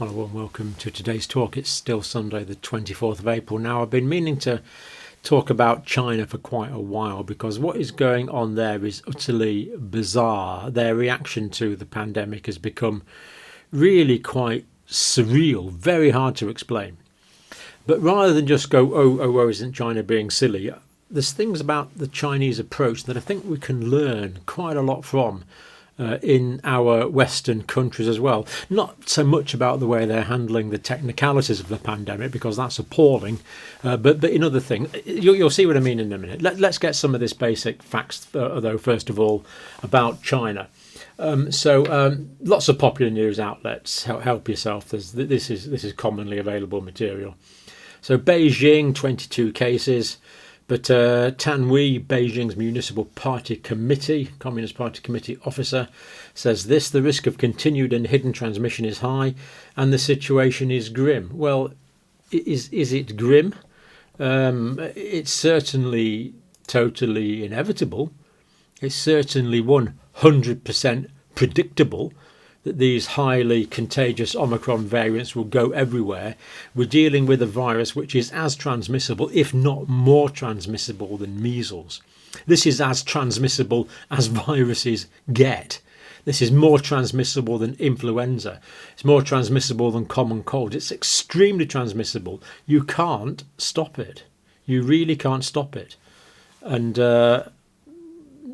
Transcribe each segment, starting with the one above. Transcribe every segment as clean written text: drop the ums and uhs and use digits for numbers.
Well, a warm welcome to today's talk. It's still Sunday, the 24th of April. Now, I've been meaning to talk about China for quite a while because what is going on there is utterly bizarre. Their reaction to the pandemic has become really quite surreal, very hard to explain. But rather than just go, oh, isn't China being silly? There's things about the Chinese approach that I think we can learn quite a lot from in our Western countries as well. Not so much about the way they're handling the technicalities of the pandemic, because that's appalling, but in other things. You'll see what I mean in a minute. Let's get some of this basic facts, though, first of all, about China. Lots of popular news outlets. Help yourself. This is commonly available material. So Beijing, 22 cases. But Tian Wei Beijing's municipal party committee, Communist Party committee officer, says this: the risk of continued and hidden transmission is high and the situation is grim. Well, is it grim? It's certainly totally inevitable. It's certainly 100% predictable that these highly contagious Omicron variants will go everywhere. We're dealing with a virus which is as transmissible, if not more transmissible, than measles. This is as transmissible as viruses get. This is more transmissible than influenza. It's more transmissible than common cold. It's extremely transmissible. You can't stop it. You really can't stop it. And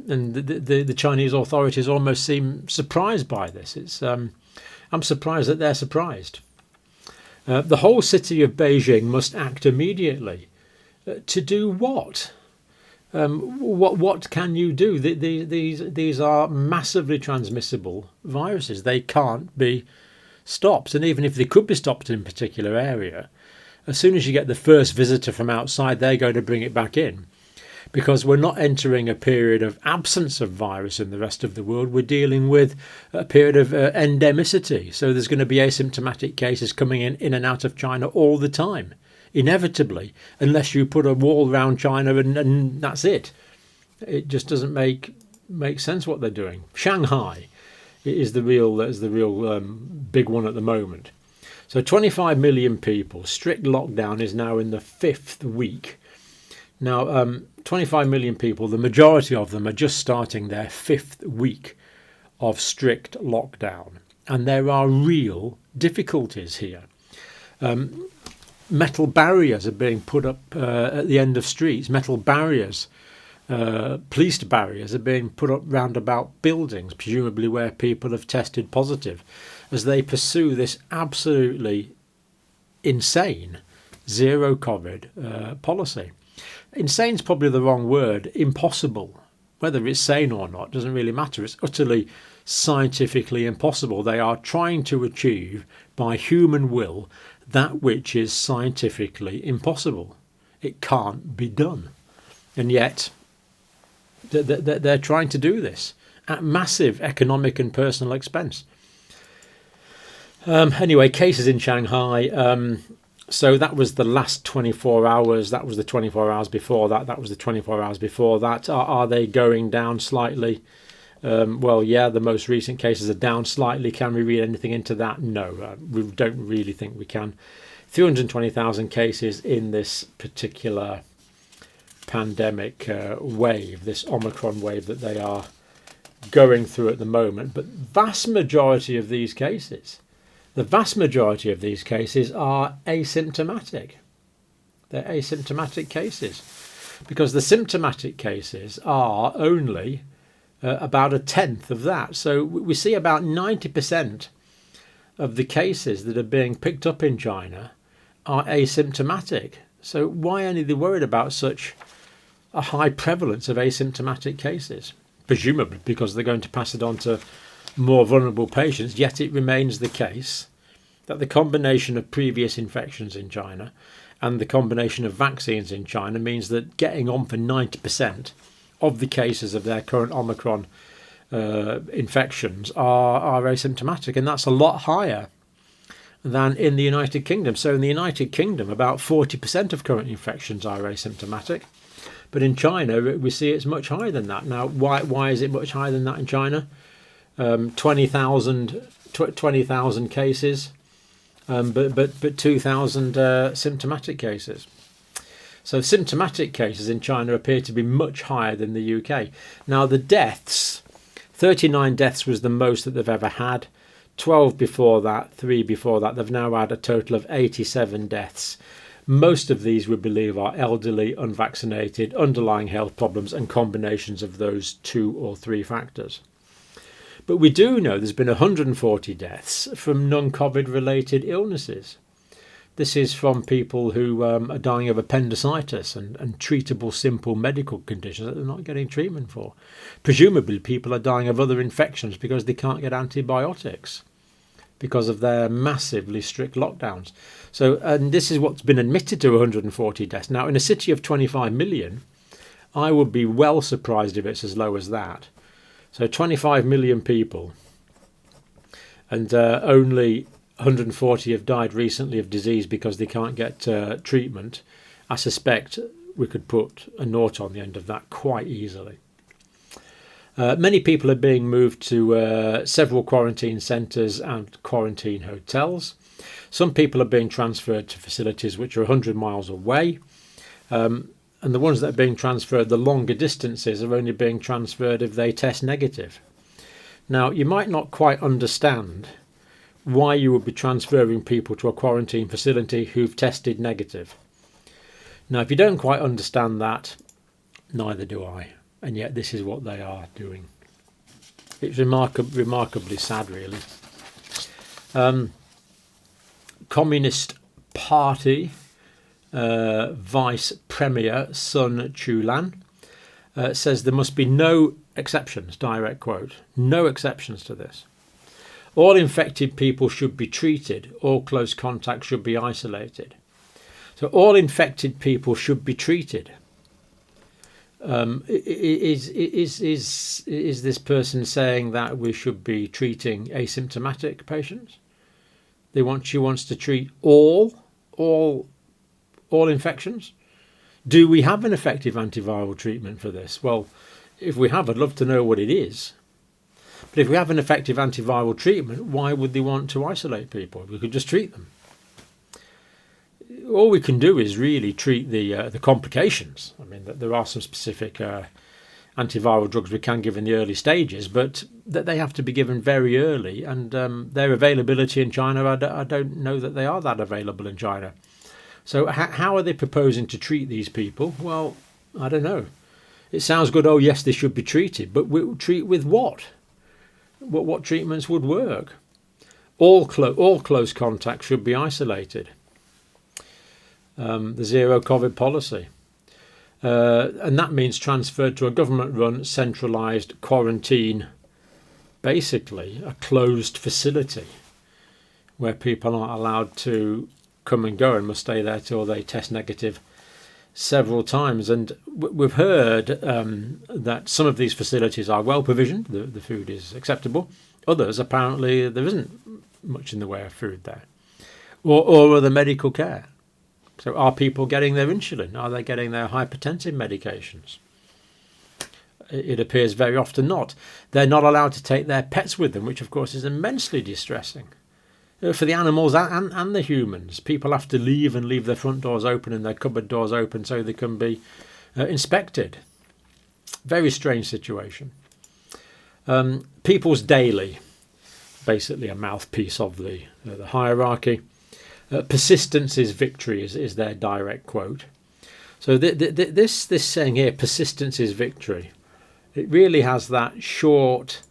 the Chinese authorities almost seem surprised by this. I'm surprised that they're surprised. The whole city of Beijing must act immediately. To do what? What can you do? These are massively transmissible viruses. They can't be stopped. And even if they could be stopped in a particular area, as soon as you get the first visitor from outside, they're going to bring it back in. Because we're not entering a period of absence of virus in the rest of the world. We're dealing with a period of endemicity. So there's going to be asymptomatic cases coming in and out of China all the time, inevitably, unless you put a wall around China and that's it. It just doesn't make sense what they're doing. Shanghai is the real big one at the moment. So 25 million people. Strict lockdown is now in the 5th week. Now, 25 million people, the majority of them are just starting their 5th week of strict lockdown. And there are real difficulties here. Metal barriers are being put up at the end of streets. Metal barriers, police barriers are being put up round about buildings, presumably where people have tested positive, as they pursue this absolutely insane zero COVID policy. Insane is probably the wrong word. Impossible. Whether it's sane or not doesn't really matter. It's utterly scientifically impossible. They are trying to achieve by human will that which is scientifically impossible. It can't be done. And yet they're trying to do this at massive economic and personal expense. Anyway, cases in Shanghai. So that was the last 24 hours. That was the 24 hours before that. That was the 24 hours before that. Are they going down slightly? Well, yeah, the most recent cases are down slightly. Can we read anything into that? No, we don't really think we can. 320,000 cases in this particular pandemic wave, this Omicron wave that they are going through at the moment. But vast majority of these cases, the vast majority of these cases are asymptomatic. They're asymptomatic cases because the symptomatic cases are only about a tenth of that. So we see about 90% of the cases that are being picked up in China are asymptomatic. So why are they worried about such a high prevalence of asymptomatic cases? Presumably because they're going to pass it on to more vulnerable patients, yet it remains the case that the combination of previous infections in China and the combination of vaccines in China means that getting on for 90% of the cases of their current Omicron infections are asymptomatic, and that's a lot higher than in the United Kingdom. So in the United Kingdom, about 40% of current infections are asymptomatic. But in China, we see it's much higher than that. Now, why is it much higher than that in China? 20,000 cases but 2,000 symptomatic cases. So symptomatic cases in China appear to be much higher than the UK. Now the deaths, 39 deaths was the most that they've ever had. 12 before that, 3 before that. They've now had a total of 87 deaths. Most of these, we believe, are elderly, unvaccinated, underlying health problems and combinations of those 2 or 3 factors. But we do know there's been 140 deaths from non-COVID related illnesses. This is from people who are dying of appendicitis and treatable simple medical conditions that they're not getting treatment for. Presumably people are dying of other infections because they can't get antibiotics because of their massively strict lockdowns. So, and this is what's been admitted to 140 deaths. Now, in a city of 25 million, I would be well surprised if it's as low as that. So 25 million people, and only 140 have died recently of disease because they can't get treatment. I suspect we could put a naught on the end of that quite easily. Many people are being moved to several quarantine centres and quarantine hotels. Some people are being transferred to facilities which are 100 miles away. And the ones that are being transferred, the longer distances, are only being transferred if they test negative. Now, you might not quite understand why you would be transferring people to a quarantine facility who've tested negative. Now, if you don't quite understand that, neither do I. And yet this is what they are doing. It's remarkably sad, really. Communist Party Vice Premier Sun Chunlan says there must be no exceptions, direct quote, no exceptions to this. All infected people should be treated. All close contacts should be isolated. So all infected people should be treated. Is this person saying that we should be treating asymptomatic patients? She wants to treat all infections. Do we have an effective antiviral treatment for this? Well, if we have, I'd love to know what it is. But if we have an effective antiviral treatment, why would they want to isolate people? We could just treat them. All we can do is really treat the complications. I mean, there are some specific antiviral drugs we can give in the early stages, but that they have to be given very early, and their availability in China, I don't know that they are that available in China. So how are they proposing to treat these people? Well, I don't know. It sounds good, oh yes, they should be treated, but treat with what? What treatments would work? All close contacts should be isolated. The zero COVID policy. And that means transferred to a government-run centralised quarantine, basically a closed facility where people aren't allowed to come and go and must stay there till they test negative several times. And we've heard that some of these facilities are well provisioned, the food is acceptable. Others, apparently, there isn't much in the way of food there, or other medical care. So are people getting their insulin? Are they getting their hypertensive medications? It appears very often not. They're not allowed to take their pets with them, which of course is immensely distressing for the animals and the humans. People have to leave their front doors open and their cupboard doors open so they can be inspected. Very strange situation. People's Daily, basically a mouthpiece of the hierarchy. Persistence is victory is their direct quote. So this saying here, persistence is victory, it really has that short,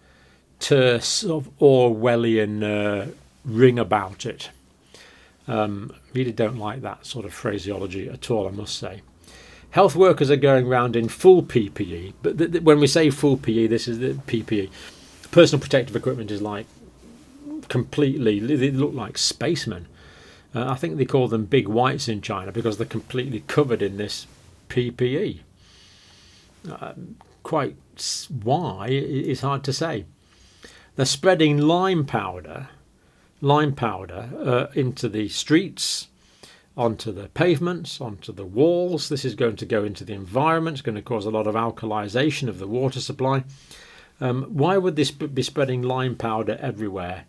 terse, of Orwellian ring about it. Really don't like that sort of phraseology at all, I must say. Health workers are going around in full PPE, but when we say full PPE, this is the PPE. Personal protective equipment is like completely, they look like spacemen. I think they call them big whites in China because they're completely covered in this PPE. Quite why is hard to say. They're spreading lime powder into the streets, onto the pavements, onto the walls. This is going to go into the environment. It's going to cause a lot of alkalization of the water supply. Why would this be spreading lime powder everywhere?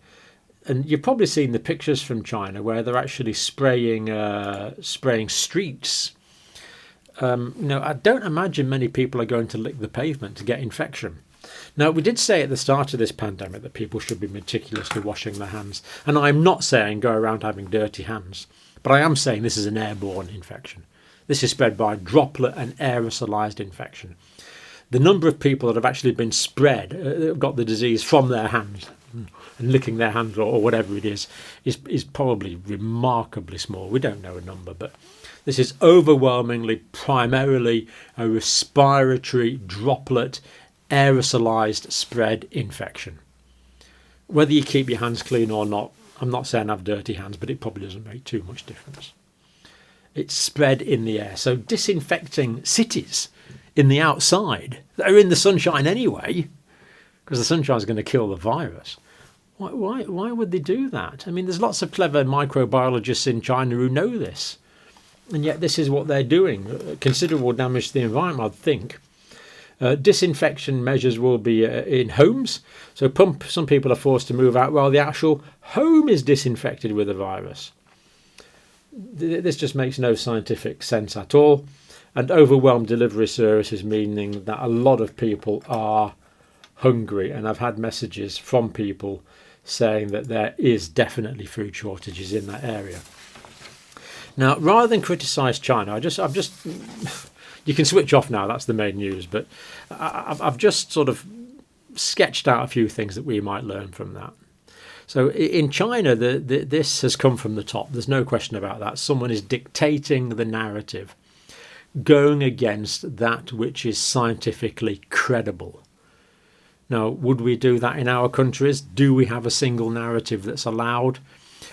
And you've probably seen the pictures from China where they're actually spraying streets. I don't imagine many people are going to lick the pavement to get infection. Now, we did say at the start of this pandemic that people should be meticulously washing their hands. And I'm not saying go around having dirty hands, but I am saying this is an airborne infection. This is spread by droplet and aerosolized infection. The number of people that have actually been got the disease from their hands and licking their hands or whatever it is probably remarkably small. We don't know a number, but this is overwhelmingly, primarily a respiratory droplet aerosolized spread infection. Whether you keep your hands clean or not, I'm not saying have dirty hands, but it probably doesn't make too much difference. It's spread in the air. So disinfecting cities in the outside that are in the sunshine anyway, because the sunshine is going to kill the virus. Why would they do that? I mean, there's lots of clever microbiologists in China who know this, and yet this is what they're doing. Considerable damage to the environment, I'd think. Disinfection measures will be in homes. So some people are forced to move out while the actual home is disinfected with the virus. This just makes no scientific sense at all. And overwhelmed delivery services, meaning that a lot of people are hungry. And I've had messages from people saying that there is definitely food shortages in that area. Now, rather than criticise China, I've just you can switch off now, that's the main news, but I've just sort of sketched out a few things that we might learn from that. So in China, this has come from the top. There's no question about that. Someone is dictating the narrative, going against that which is scientifically credible. Now, would we do that in our countries? Do we have a single narrative that's allowed?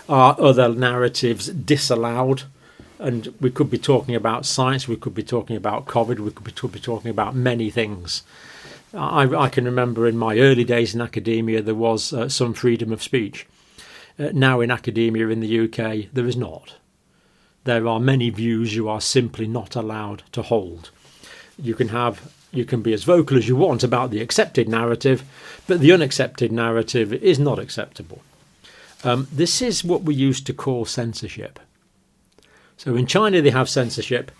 Are other narratives disallowed? And we could be talking about science, we could be talking about COVID, we could be talking about many things. I can remember in my early days in academia there was some freedom of speech. Now in academia in the UK there is not. There are many views you are simply not allowed to hold. You can be as vocal as you want about the accepted narrative, but the unaccepted narrative is not acceptable. This is what we used to call censorship. So in China they have censorship.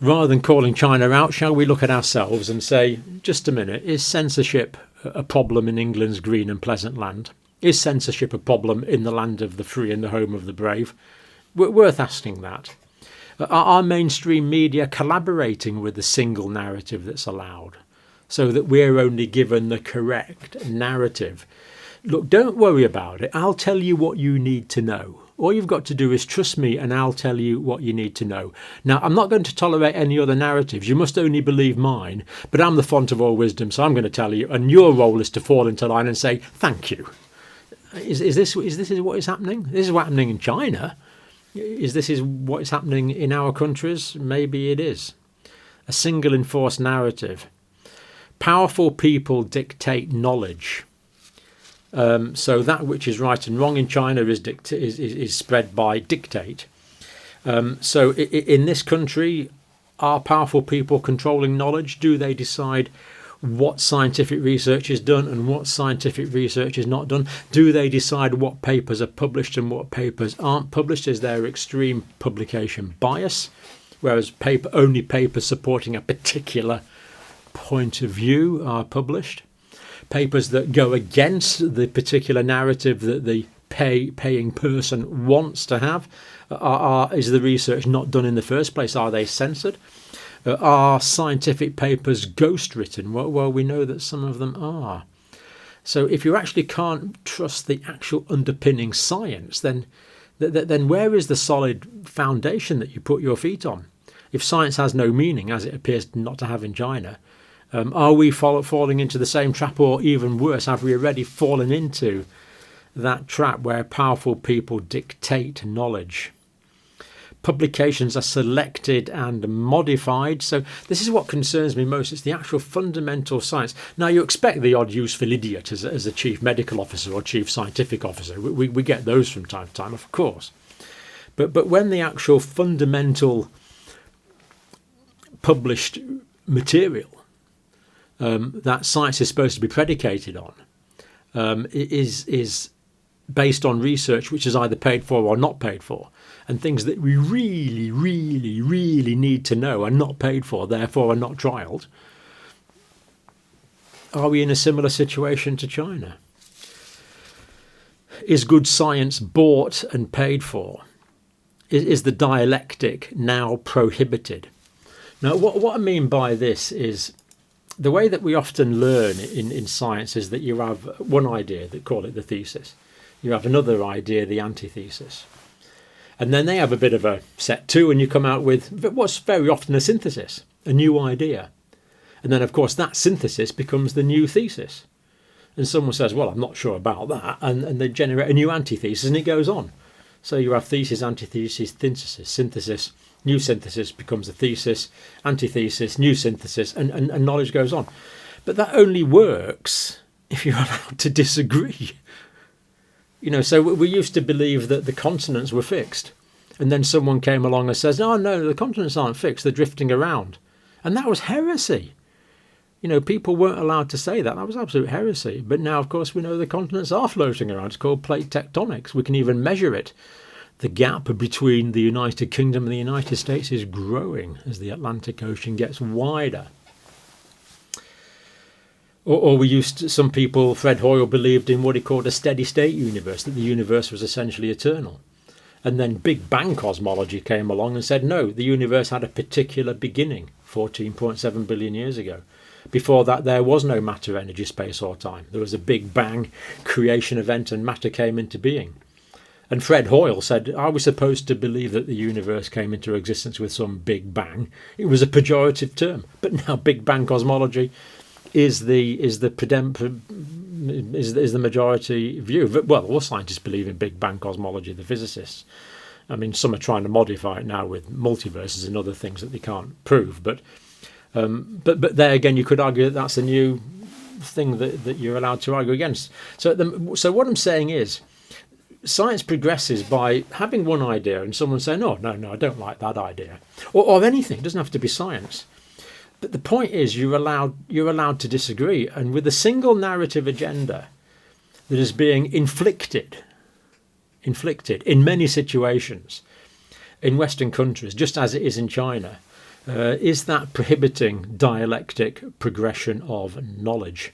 Rather than calling China out, shall we look at ourselves and say, just a minute, is censorship a problem in England's green and pleasant land? Is censorship a problem in the land of the free and the home of the brave? Worth asking that. Are mainstream media collaborating with the single narrative that's allowed so that we're only given the correct narrative? Look, don't worry about it. I'll tell you what you need to know. All you've got to do is trust me and I'll tell you what you need to know. Now, I'm not going to tolerate any other narratives. You must only believe mine. But I'm the font of all wisdom, so I'm going to tell you. And your role is to fall into line and say, thank you. Is this what is happening? This is what's happening in China. Is this what is happening in our countries? Maybe it is. A single enforced narrative. Powerful people dictate knowledge. So that which is right and wrong in China is spread by dictate. So in this country, are powerful people controlling knowledge? Do they decide what scientific research is done and what scientific research is not done? Do they decide what papers are published and what papers aren't published? Is there extreme publication bias, whereas only papers supporting a particular point of view are published? Papers that go against the particular narrative that the paying person wants to have, is the research not done in the first place? Are they censored? Are scientific papers ghost-written? Well, we know that some of them are. So if you actually can't trust the actual underpinning science, then where is the solid foundation that you put your feet on? If science has no meaning, as it appears not to have in China, are we falling into the same trap, or even worse, have we already fallen into that trap where powerful people dictate knowledge? Publications are selected and modified. So this is what concerns me most. It's the actual fundamental science. Now, you expect the odd useful idiot as a chief medical officer or chief scientific officer. We get those from time to time, of course. But when the actual fundamental published material that science is supposed to be predicated on is based on research which is either paid for or not paid for, and things that we really, really, really need to know are not paid for, therefore are not trialled, are we in a similar situation to China? Is good science bought and paid for? Is the dialectic now prohibited? Now, what I mean by this is the way that we often learn in science is that you have one idea, that call it the thesis. You have another idea, the antithesis. And then they have a bit of a set two, and you come out with what's very often a synthesis, a new idea. And then, of course, that synthesis becomes the new thesis. And someone says, well, I'm not sure about that. And they generate a new antithesis, and it goes on. So you have thesis, antithesis, synthesis. New synthesis becomes a thesis, antithesis, new synthesis, and knowledge goes on. But that only works if you're allowed to disagree. So we used to believe that the continents were fixed. And then someone came along and says, oh, no, the continents aren't fixed, they're drifting around. And that was heresy. People weren't allowed to say that. That was absolute heresy. But now, of course, we know the continents are floating around. It's called plate tectonics. We can even measure it. The gap between the United Kingdom and the United States is growing as the Atlantic Ocean gets wider. Or some people, Fred Hoyle, believed in what he called a steady state universe, that the universe was essentially eternal. And then Big Bang cosmology came along and said, no, the universe had a particular beginning 14.7 billion years ago. Before that, there was no matter, energy, space or time. There was a Big Bang creation event and matter came into being. And Fred Hoyle said, are we supposed to believe that the universe came into existence with some Big Bang? It was a pejorative term. But now Big Bang cosmology is the majority view. Well, all scientists believe in Big Bang cosmology, the physicists. I mean, some are trying to modify it now with multiverses and other things that they can't prove. But there again, you could argue that that's a new thing that you're allowed to argue against. So what I'm saying is, science progresses by having one idea and someone saying, no, I don't like that idea, or anything. It doesn't have to be science. But the point is, you're allowed to disagree, and with a single narrative agenda that is being inflicted in many situations in Western countries, just as it is in China. Is that prohibiting dialectic progression of knowledge?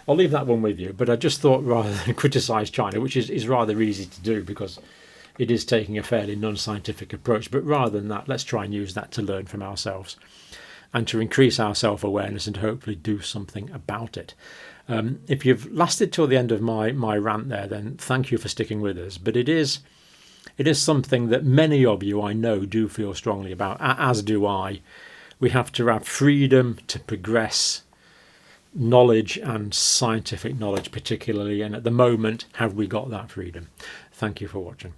I'll leave that one with you, but I just thought rather than criticise China, which is rather easy to do because it is taking a fairly non-scientific approach, but rather than that, let's try and use that to learn from ourselves and to increase our self-awareness and hopefully do something about it. If you've lasted till the end of my rant there, then thank you for sticking with us. But it is something that many of you I know do feel strongly about, as do I. We have to have freedom to progress knowledge and scientific knowledge particularly, and at the moment, have we got that freedom? Thank you for watching.